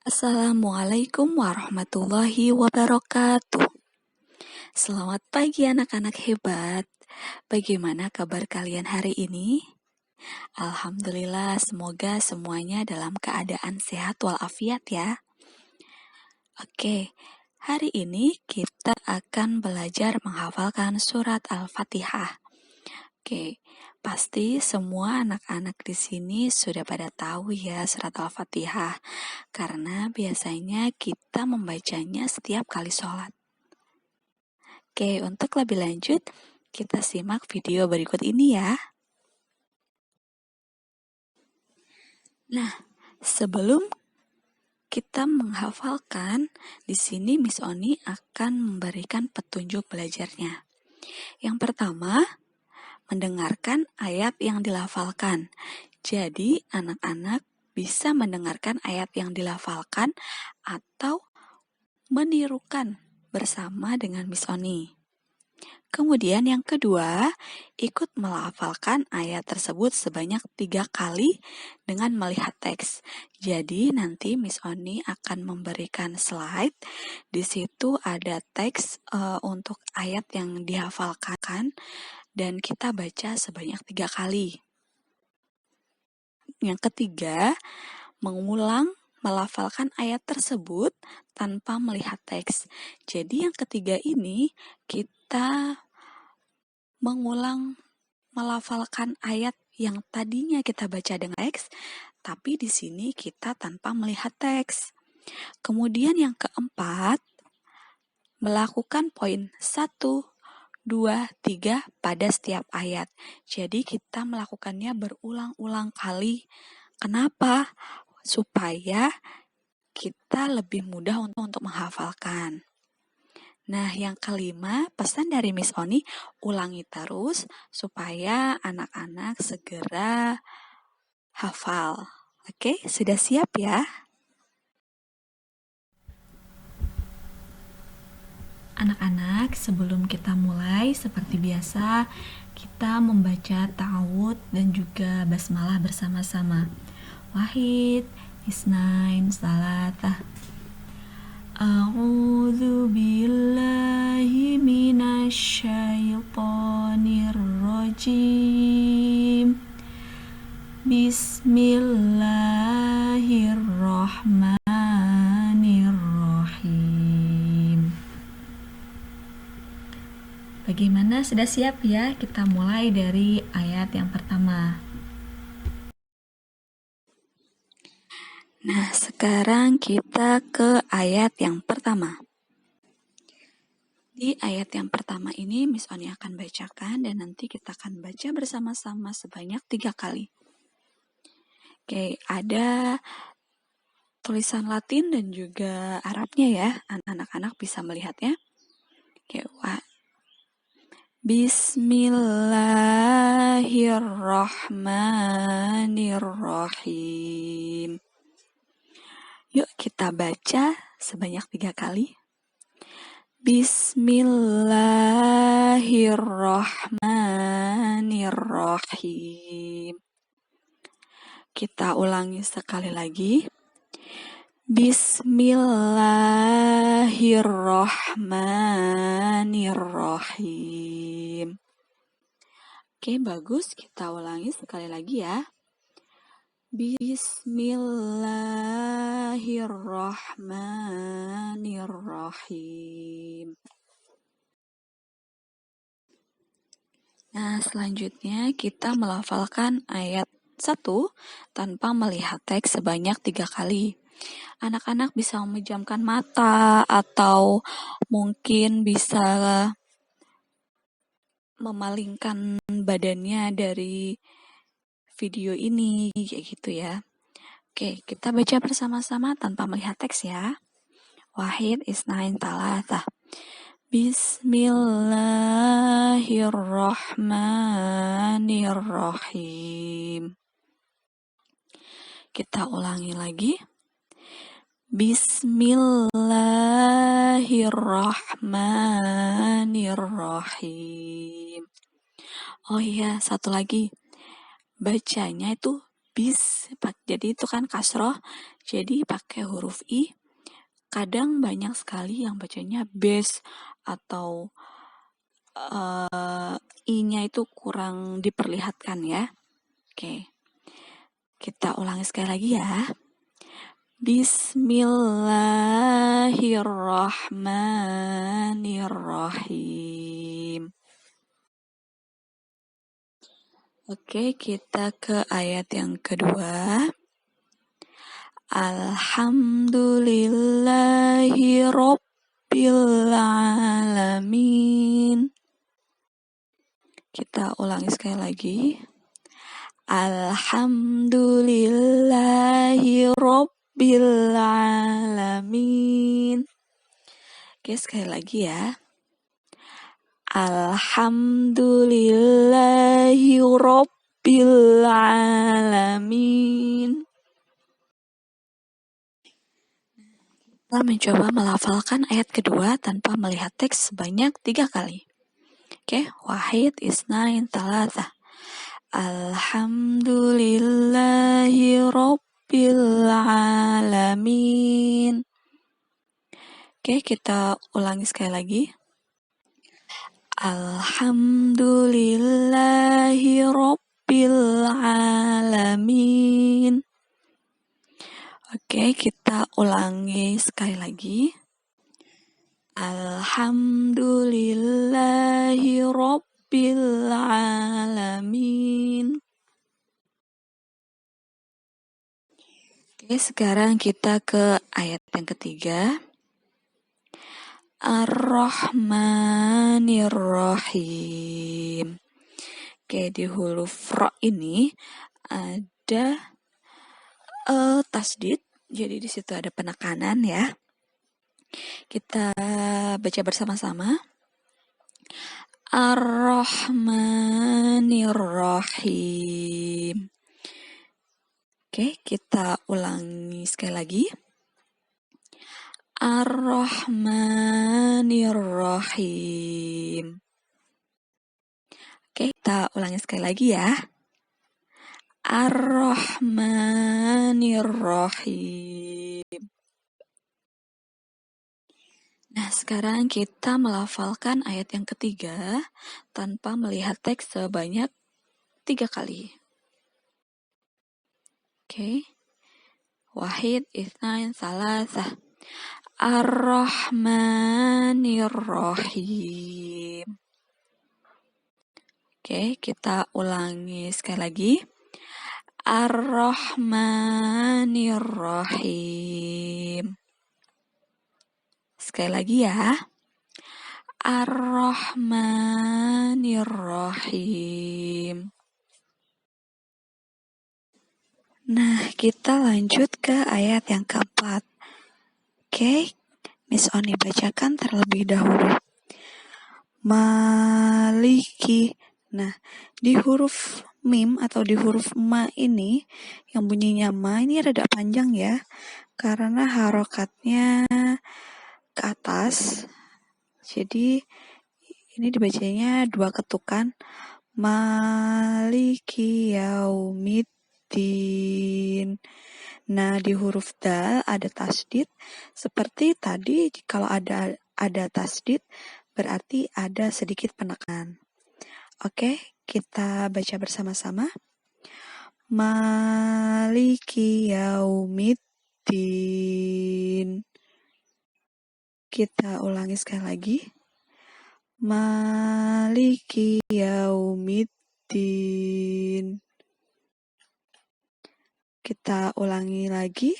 Assalamualaikum warahmatullahi wabarakatuh. Selamat pagi anak-anak hebat. Bagaimana kabar kalian hari ini? Alhamdulillah, semoga semuanya dalam keadaan sehat walafiat ya. Oke, hari ini kita akan belajar menghafalkan surat Al-Fatihah. Oke, pasti semua anak-anak di sini sudah pada tahu ya surat Al-Fatihah, karena biasanya kita membacanya setiap kali sholat. Oke, untuk lebih lanjut, kita simak video berikut ini ya. Nah, sebelum kita menghafalkan, di sini Miss Oni akan memberikan petunjuk belajarnya. Yang pertama, mendengarkan ayat yang dilafalkan. Jadi, anak-anak bisa mendengarkan ayat yang dilafalkan atau menirukan bersama dengan Miss Oni. Kemudian yang kedua, ikut melafalkan ayat tersebut sebanyak 3 kali dengan melihat teks. Jadi nanti Miss Oni akan memberikan slide. Di situ ada teks untuk ayat yang dihafalkan dan kita baca sebanyak 3 kali. Yang ketiga, mengulang melafalkan ayat tersebut tanpa melihat teks. Jadi yang ketiga ini kita mengulang melafalkan ayat yang tadinya kita baca dengan teks, tapi di sini kita tanpa melihat teks. Kemudian yang keempat, melakukan poin 1, 2, 3 pada setiap ayat. Jadi kita melakukannya berulang-ulang kali. Kenapa? Supaya kita lebih mudah untuk menghafalkan. Nah, yang kelima, pesan dari Miss Oni, ulangi terus supaya anak-anak segera hafal. Oke, sudah siap ya? Anak-anak, sebelum kita mulai, seperti biasa, kita membaca ta'awud dan juga basmalah bersama-sama. Wahid, isnain, salatah. A'udzu billahi minasyaitonir rajim. Bismillahirrahmanirrahim. Bagaimana, sudah siap ya? Kita mulai dari ayat yang pertama. Nah, sekarang kita ke ayat yang pertama. Di ayat yang pertama ini Miss Oni akan bacakan dan nanti kita akan baca bersama-sama sebanyak 3 kali. Oke, ada tulisan Latin dan juga Arabnya ya. Anak-anak bisa melihatnya. Oke, Bismillahirrahmanirrahim. Yuk kita baca sebanyak 3 kali. Bismillahirrahmanirrahim. Kita ulangi sekali lagi. Bismillahirrahmanirrahim. Oke, bagus. Kita ulangi sekali lagi ya. Bismillahirrahmanirrahim. Nah, selanjutnya kita melafalkan ayat 1 tanpa melihat teks sebanyak 3 kali. Anak-anak bisa memejamkan mata atau mungkin bisa memalingkan badannya dari video ini, kayak gitu ya. Oke, kita baca bersama-sama tanpa melihat teks ya. Wahid, isnain, talatah. Bismillahirrahmanirrahim. Kita ulangi lagi. Bismillahirrahmanirrahim. Oh iya, satu lagi. Bacanya itu jadi itu kan kasroh, jadi pakai huruf I. Kadang banyak sekali yang bacanya bes atau I-nya itu kurang diperlihatkan ya. Oke, kita ulangi sekali lagi ya. Bismillahirrahmanirrahim. Oke, kita ke ayat yang kedua. Alhamdulillahi Rabbil Alamin. Kita ulangi sekali lagi. Alhamdulillahi Rabbil Alamin. Oke, sekali lagi ya. Alhamdulillahi Rabbil Alamin. Kita mencoba melafalkan ayat kedua tanpa melihat teks sebanyak 3 kali. Oke, wahid, isnain, talatha. Alhamdulillahi Rabbil Alamin. Oke, kita ulangi sekali lagi. Alhamdulillahi Rabbil Alamin. Oke, kita ulangi sekali lagi. Alhamdulillahi Rabbil Alamin. Oke, sekarang kita ke ayat yang ketiga. Ar-Rahmanir-Rahim. Oke, di huruf Ra ini ada tasdid, jadi di situ ada penekanan ya. Kita baca bersama-sama. Ar-Rahmanir-Rahim. Oke, kita ulangi sekali lagi. Ar-Rahmanir-Rahim. Oke, kita ulangi sekali lagi ya. Ar-Rahmanir-Rahim. Nah, sekarang kita melafalkan ayat yang ketiga tanpa melihat teks sebanyak 3 kali. Oke. Wahid, isnain, salasah. Ar-Rahmanir-Rahim. Oke, kita ulangi sekali lagi. Ar-Rahmanir-Rahim. Sekali lagi ya. Ar-Rahmanir-Rahim. Nah, kita lanjut ke ayat yang keempat. Oke, Miss Oni bacakan terlebih dahulu. Maliki. Nah, di huruf mim atau di huruf ma ini, yang bunyinya ma ini rada panjang ya, karena harokatnya ke atas. Jadi, ini dibacanya 2 ketukan. Maliki yaumiddin. Nah, di huruf dal ada tasdid. Seperti tadi, kalau ada tasdid, berarti ada sedikit penekanan. Oke, kita baca bersama-sama. Maliki yaumiddin. Kita ulangi sekali lagi. Maliki yaumiddin. Kita ulangi lagi.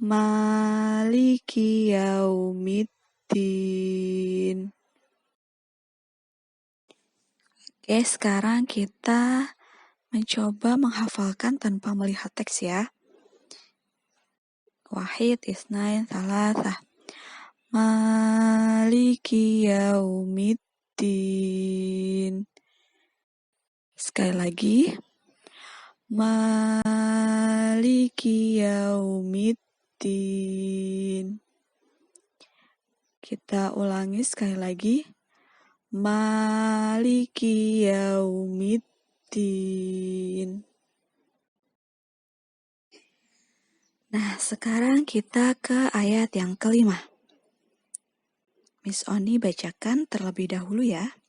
Maliki yaumiddin. Oke, sekarang kita mencoba menghafalkan tanpa melihat teks ya. Wahid, isnain, salasah. Maliki yaumiddin. Sekali lagi. Maliki yaumiddin. Kita ulangi sekali lagi. Maliki yaumiddin. Nah, sekarang kita ke ayat yang kelima. Miss Oni bacakan terlebih dahulu ya.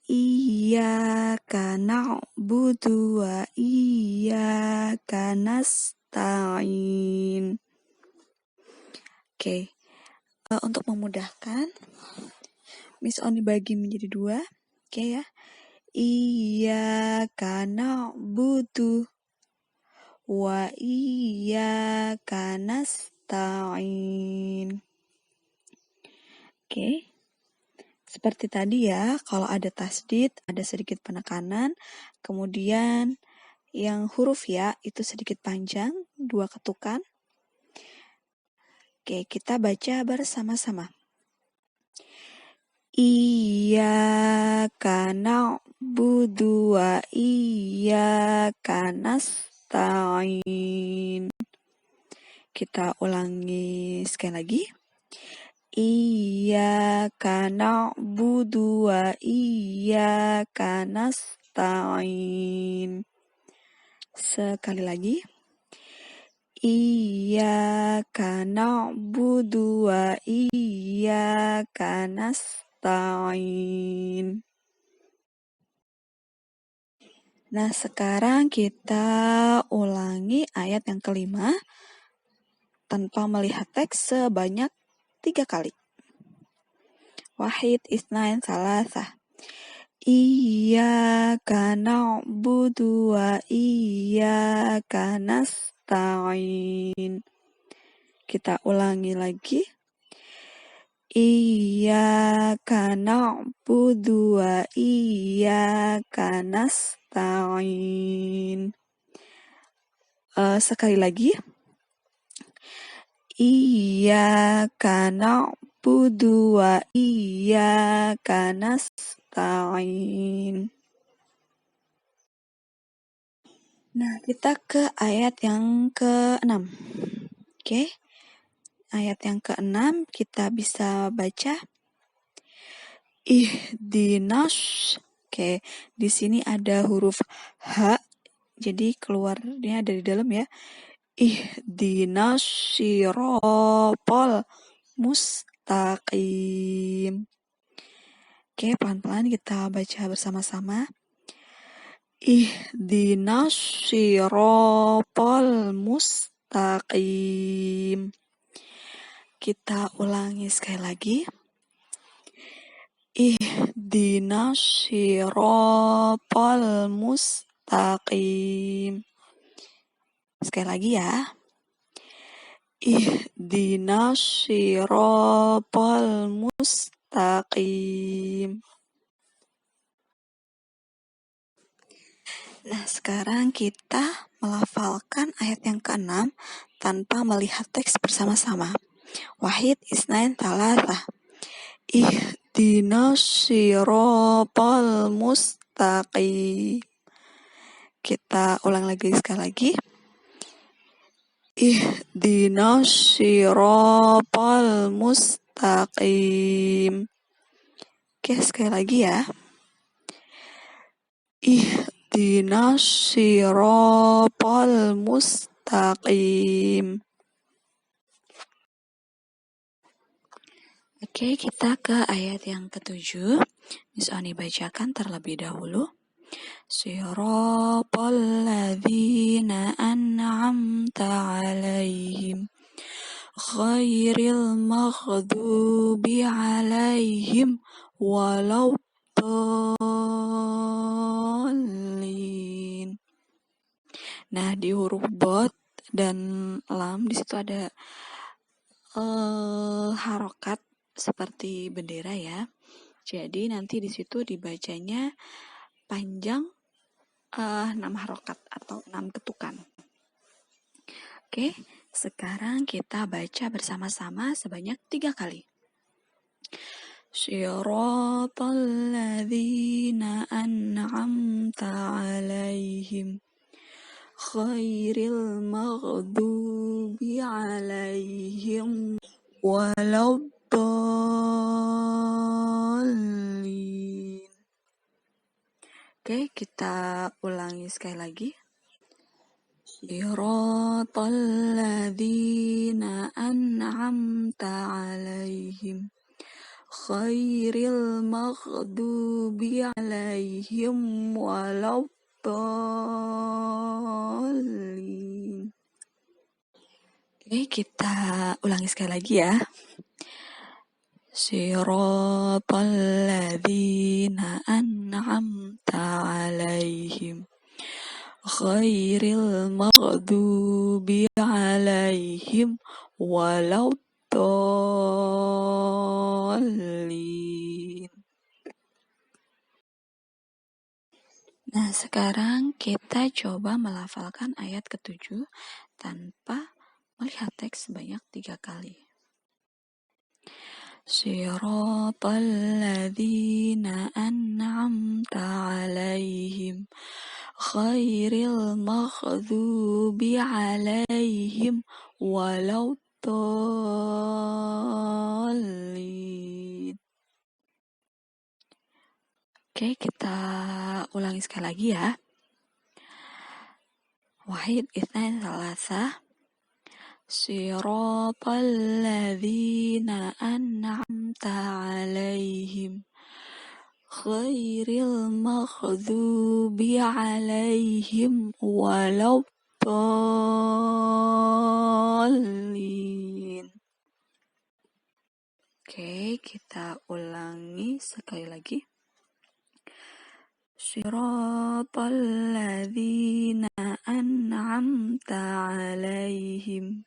Iyyaka na'budu wa iyyaka nasta'in. Oke, untuk memudahkan, Miss Oni bagi menjadi 2. Oke ya. Iyyaka na'budu wa iyyaka nasta'in. Oke. Seperti tadi ya, kalau ada tasdid, ada sedikit penekanan, kemudian yang huruf ya itu sedikit panjang, 2 ketukan. Oke, kita baca bersama-sama. Iyyaka na'budu wa iyyaka nasta'in. Kita ulangi sekali lagi. Iyyaka na'budu wa iyyaka nasta'in. Sekali lagi. Iyyaka na'budu wa iyyaka nasta'in. Nah, sekarang kita ulangi ayat yang kelima tanpa melihat teks sebanyak 3 kali. Wahid, isnain, salasah. Iyyaka na'budu wa iyyaka nasta'in. Kita ulangi lagi. Iyyaka na'budu wa iyyaka nasta'in. Sekali lagi. Iyyaka na'budu wa iyyaka nasta'in. Nah, kita ke ayat yang ke-6. Oke. Ayat yang ke-6 kita bisa baca ihdinas. Oke, di sini ada huruf H, jadi keluarnya dari dalam ya. Ihdinas siratal mustaqim. Oke, pelan-pelan kita baca bersama-sama. Ihdinas siratal mustaqim. Kita ulangi sekali lagi. Ihdinas siratal mustaqim. Sekali lagi ya. Ihdinas siratal mustaqim. Nah, sekarang kita melafalkan ayat yang ke-6 tanpa melihat teks bersama-sama. Wahid, isnain, talatah. Ihdinas siratal mustaqim. Kita ulang lagi sekali lagi. Ihdinas siratal mustaqim. Oke, sekali lagi ya. Ihdinas siratal mustaqim. Oke, kita ke ayat yang ke-7. Miss Oni bacakan terlebih dahulu. Siratal ladzina an'amta 'alaihim ghairil maghdubi 'alaihim waladdallin. Nah, di huruf bot dan lam di situ ada harokat seperti bendera ya. Jadi nanti di situ dibacanya panjang 6 harokat atau 6 ketukan. Oke, sekarang kita baca bersama-sama sebanyak 3 kali. Siratal ladzina an'amta 'alaihim ghairil maghdubi 'alaihim waladdallin. Oke, kita ulangi sekali lagi. Siratal ladzina an'amta 'alaihim khairil maghdubi 'alaihim waladdallin. Oke, kita ulangi sekali lagi ya. Siratal ladzina an'amta 'alaihim khairil maghdubi 'alaihim waladdallin. Nah, sekarang kita coba melafalkan ayat ke-7 tanpa melihat teks sebanyak 3 kali. Siratal ladzina an'amta 'alaihim khairil maghdubi 'alaihim waladdallin. Oke, kita ulangi sekali lagi ya. Wahid, itsnain, tsalatsa. Siratal ladzina an'amta 'alaihim khairil maghdubi 'alaihim waladdallin. Oke, kita ulangi sekali lagi. Siratal ladzina an'amta 'alaihim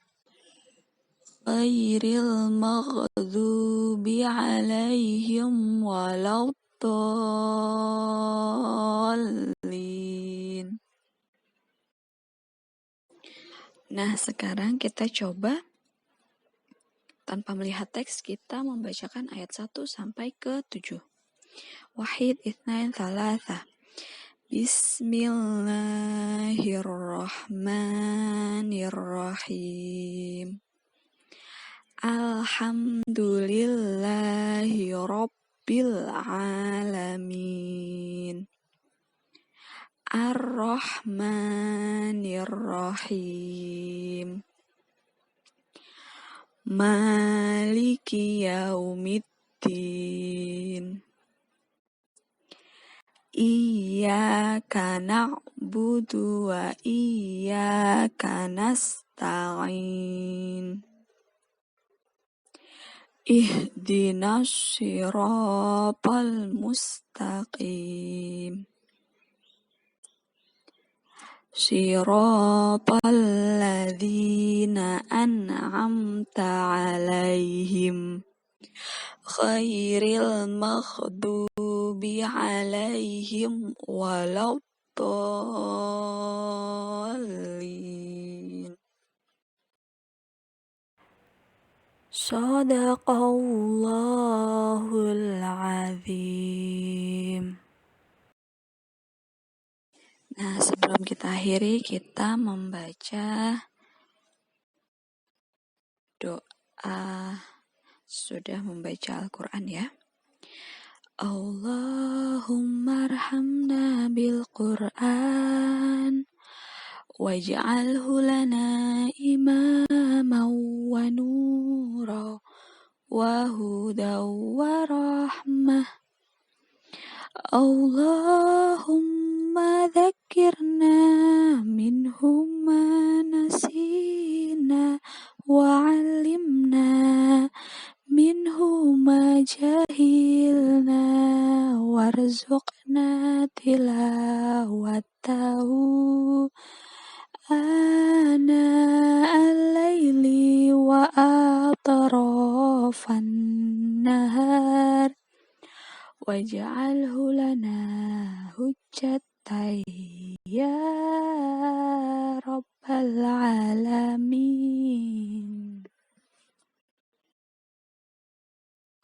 ghairil maghdubi 'alaihim waladdallin. Nah, sekarang kita coba tanpa melihat teks, kita membacakan ayat 1 sampai ke 7. Wahid, itsnain, tsalatsa. Bismillahirrahmanirrahim. Alhamdulillahi rabbil alamin. Ar-Rahmanir-Rahim. Maliki yaumiddin. Iyyaka na'budu wa iyyaka nasta'in. Ihdinas siratal mustaqim. Siratal ladzina an'amta 'alaihim khairil maghdubi 'alaihim waladdallin. Shadaqallahul azim. Nah, sebelum kita akhiri, kita membaca doa sudah membaca Al-Quran ya. Allahumma arhamna bil Qur'an waj'alhu lana imaman wa nura wa hudan wa rahmah. Allahumma dzakirna minhu ma nasina wa 'allimna minhu ma jahilna warzuqna tilawatahu ana al-laili wa atrafan nahar waj'alhu lana hujjatan ya rabbal alamin.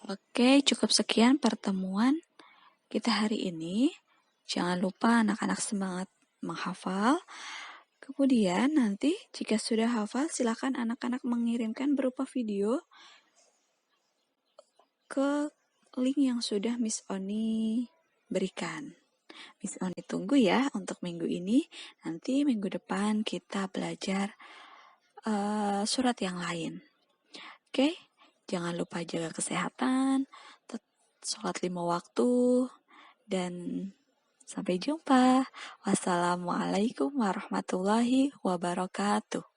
Oke, cukup sekian pertemuan kita hari ini. Jangan lupa anak-anak semangat menghafal. Kemudian nanti jika sudah hafal, silakan anak-anak mengirimkan berupa video ke link yang sudah Miss Oni berikan. Bisa ditunggu ya untuk minggu ini. Nanti minggu depan kita belajar surat yang lain. Oke, jangan lupa jaga kesehatan, sholat 5 waktu, dan sampai jumpa. Wassalamualaikum warahmatullahi wabarakatuh.